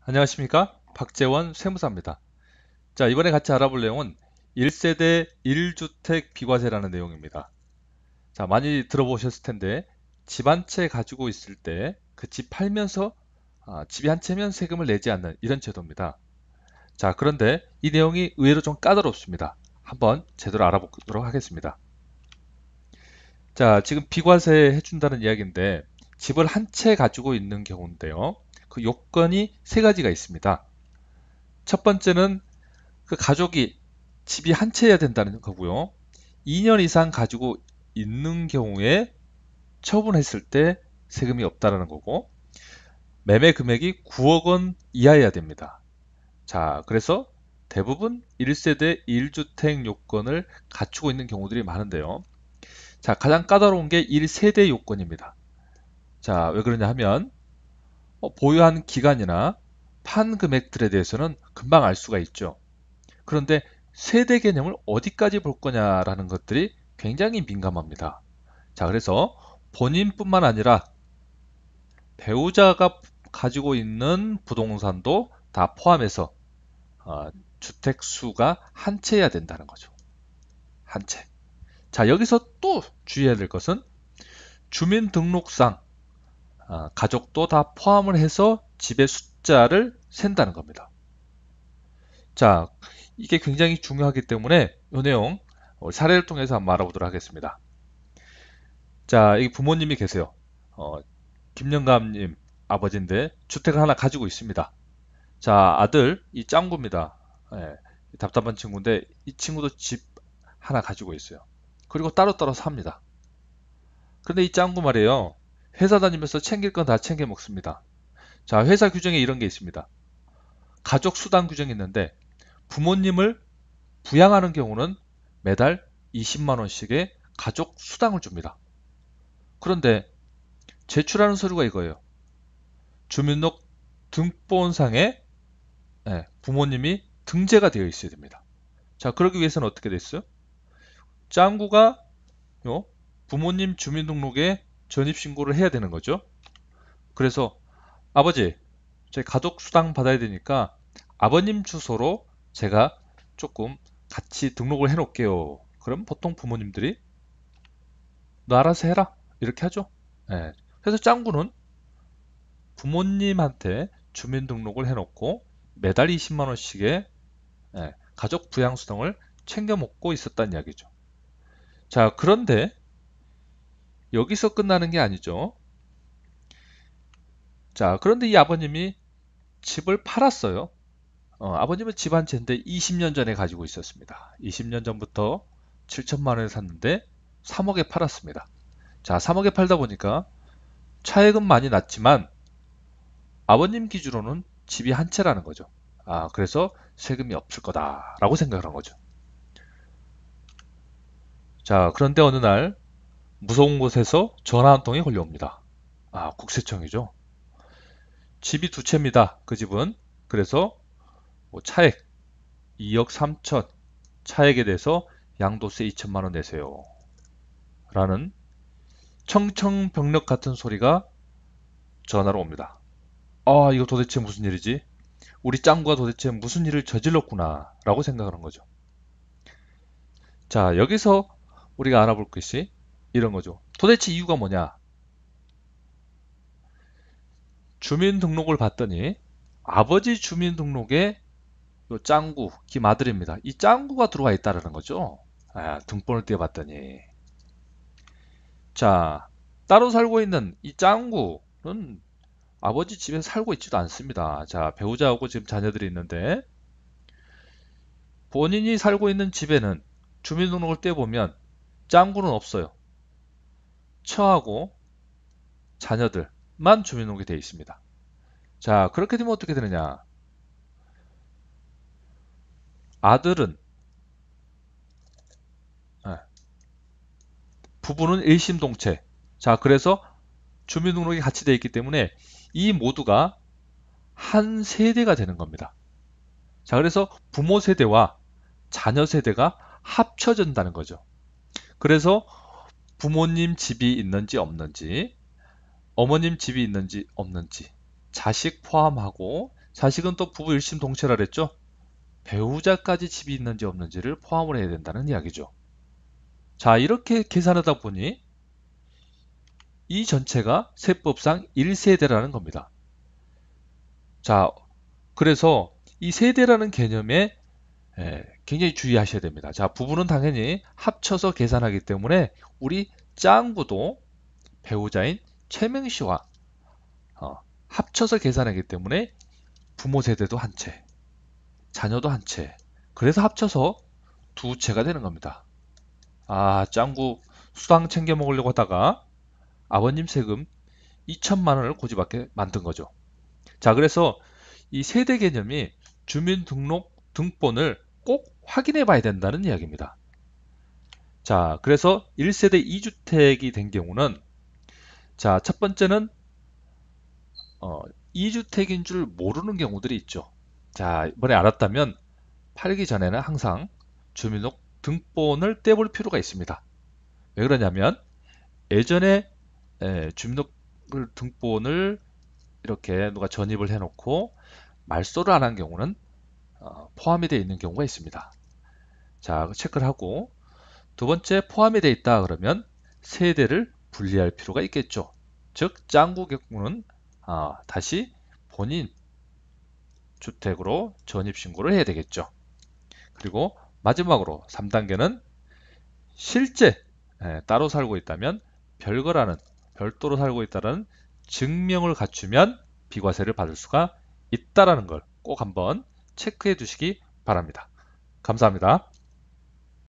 안녕하십니까? 박재원 세무사입니다. 자, 이번에 같이 알아볼 내용은 1세대 1주택 비과세라는 내용입니다. 자, 많이 들어보셨을 텐데 집 한 채 가지고 있을 때 그 집 팔면서 집이 한 채면 세금을 내지 않는 이런 제도입니다. 자, 그런데 이 내용이 의외로 좀 까다롭습니다. 한번 제대로 알아보도록 하겠습니다. 자, 지금 비과세 해준다는 이야기인데 집을 한 채 가지고 있는 경우인데요. 그 요건이 세 가지가 있습니다. 첫 번째는 그 가족이 집이 한 채여야 된다는 거고요. 2년 이상 가지고 있는 경우에 처분했을 때 세금이 없다라는 거고, 매매 금액이 9억 원 이하여야 됩니다. 자, 그래서 대부분 1세대 1주택 요건을 갖추고 있는 경우들이 많은데요. 자, 가장 까다로운 게 1세대 요건입니다. 자, 왜 그러냐 하면 보유한 기간이나 판 금액들에 대해서는 금방 알 수가 있죠. 그런데 세대 개념을 어디까지 볼 거냐라는 것들이 굉장히 민감합니다. 자, 그래서 본인뿐만 아니라 배우자가 가지고 있는 부동산도 다 포함해서 어, 주택 수가 한 채여야 된다는 거죠. 한 채. 자, 여기서 또 주의해야 될 것은 주민등록상 가족도 다 포함을 해서 집의 숫자를 센다는 겁니다. 자, 이게 굉장히 중요하기 때문에 이 내용 사례를 통해서 한번 알아보도록 하겠습니다. 자, 이 부모님이 계세요. 어, 김영감님 아버지인데 주택을 하나 가지고 있습니다. 자, 아들 이 짱구입니다. 예, 답답한 친구인데 이 친구도 집 하나 가지고 있어요. 그리고 따로따로 삽니다. 그런데 이 짱구 말이에요. 회사 다니면서 챙길 건 다 챙겨 먹습니다. 자, 회사 규정에 이런 게 있습니다. 가족 수당 규정이 있는데 부모님을 부양하는 경우는 매달 20만 원씩의 가족 수당을 줍니다. 그런데 제출하는 서류가 이거예요. 주민등록 등본상에 부모님이 등재가 되어 있어야 됩니다. 자, 그러기 위해서는 어떻게 됐어요? 짱구가 부모님 주민등록에 전입신고를 해야 되는 거죠. 그래서 아버지, 저희 가족수당 받아야 되니까 아버님 주소로 제가 조금 같이 등록을 해 놓을게요. 그럼 보통 부모님들이 너 알아서 해라. 이렇게 하죠. 예. 그래서 짱구는 부모님한테 주민등록을 해놓고 매달 20만 원씩의 가족 부양수당을 챙겨 먹고 있었다는 이야기죠. 자, 그런데 여기서 끝나는 게 아니죠. 자, 그런데 이 아버님이 집을 팔았어요. 아버님은 집 한 채인데 20년 전에 가지고 있었습니다. 20년 전부터 7천만 원에 샀는데 3억에 팔았습니다. 자, 3억에 팔다 보니까 차액은 많이 났지만 아버님 기준으로는 집이 한 채라는 거죠. 그래서 세금이 없을 거다라고 생각을 한 거죠. 자, 그런데 어느 날 무서운 곳에서 전화 한 통이 걸려옵니다. 국세청이죠. 집이 두 채입니다. 그 집은. 그래서 뭐 차액 2억 3천, 차액에 대해서 양도세 2천만 원 내세요. 라는 청청병력 같은 소리가 전화로 옵니다. 이거 도대체 무슨 일이지? 우리 짱구가 도대체 무슨 일을 저질렀구나 라고 생각하는 거죠. 자, 여기서 우리가 알아볼 것이 이런 거죠. 도대체 이유가 뭐냐? 주민등록을 봤더니 아버지 주민등록에 요 짱구, 김아들입니다. 이 짱구가 들어와 있다는 거죠. 등본을 떼어봤더니. 자, 따로 살고 있는 이 짱구는 아버지 집에 살고 있지도 않습니다. 자, 배우자하고 지금 자녀들이 있는데 본인이 살고 있는 집에는 주민등록을 떼보면 짱구는 없어요. 처하고 자녀들만 주민등록이 되어 있습니다. 자, 그렇게 되면 어떻게 되느냐? 아들은 예, 부부는 일심동체. 자, 그래서 주민등록이 같이 되어 있기 때문에 이 모두가 한 세대가 되는 겁니다. 자, 그래서 부모 세대와 자녀 세대가 합쳐진다는 거죠. 그래서 부모님 집이 있는지 없는지, 어머님 집이 있는지 없는지, 자식 포함하고 자식은 또 부부 일심 동체라 그랬죠? 배우자까지 집이 있는지 없는지를 포함을 해야 된다는 이야기죠. 자, 이렇게 계산하다 보니 이 전체가 세법상 1세대라는 겁니다. 자, 그래서 이 세대라는 개념에 굉장히 주의하셔야 됩니다. 자, 부부는 당연히 합쳐서 계산하기 때문에 우리 짱구도 배우자인 최명 씨와 합쳐서 계산하기 때문에 부모 세대도 한 채, 자녀도 한 채. 그래서 합쳐서 두 채가 되는 겁니다. 아, 짱구 수당 챙겨 먹으려고 하다가 아버님 세금 2천만 원을 고집하게 만든 거죠. 자, 그래서 이 세대 개념이 주민등록 등본을 꼭 확인해 봐야 된다는 이야기입니다. 자, 그래서 1세대 2주택이 된 경우는 자, 첫 번째는 2주택인 줄 모르는 경우들이 있죠. 자, 이번에 알았다면 팔기 전에는 항상 주민등록 등본을 떼볼 필요가 있습니다. 왜 그러냐면 예전에 주민등록 등본을 이렇게 누가 전입을 해놓고 말소를 안 한 경우는 포함이 되어 있는 경우가 있습니다. 자, 체크를 하고 두 번째 포함이 되어 있다 그러면 세대를 분리할 필요가 있겠죠. 즉 짱구 경우는 다시 본인 주택으로 전입신고를 해야 되겠죠. 그리고 마지막으로 3단계는 실제 따로 살고 있다면 별도로 살고 있다는 증명을 갖추면 비과세를 받을 수가 있다는 걸 꼭 한번 체크해 두시기 바랍니다. 감사합니다.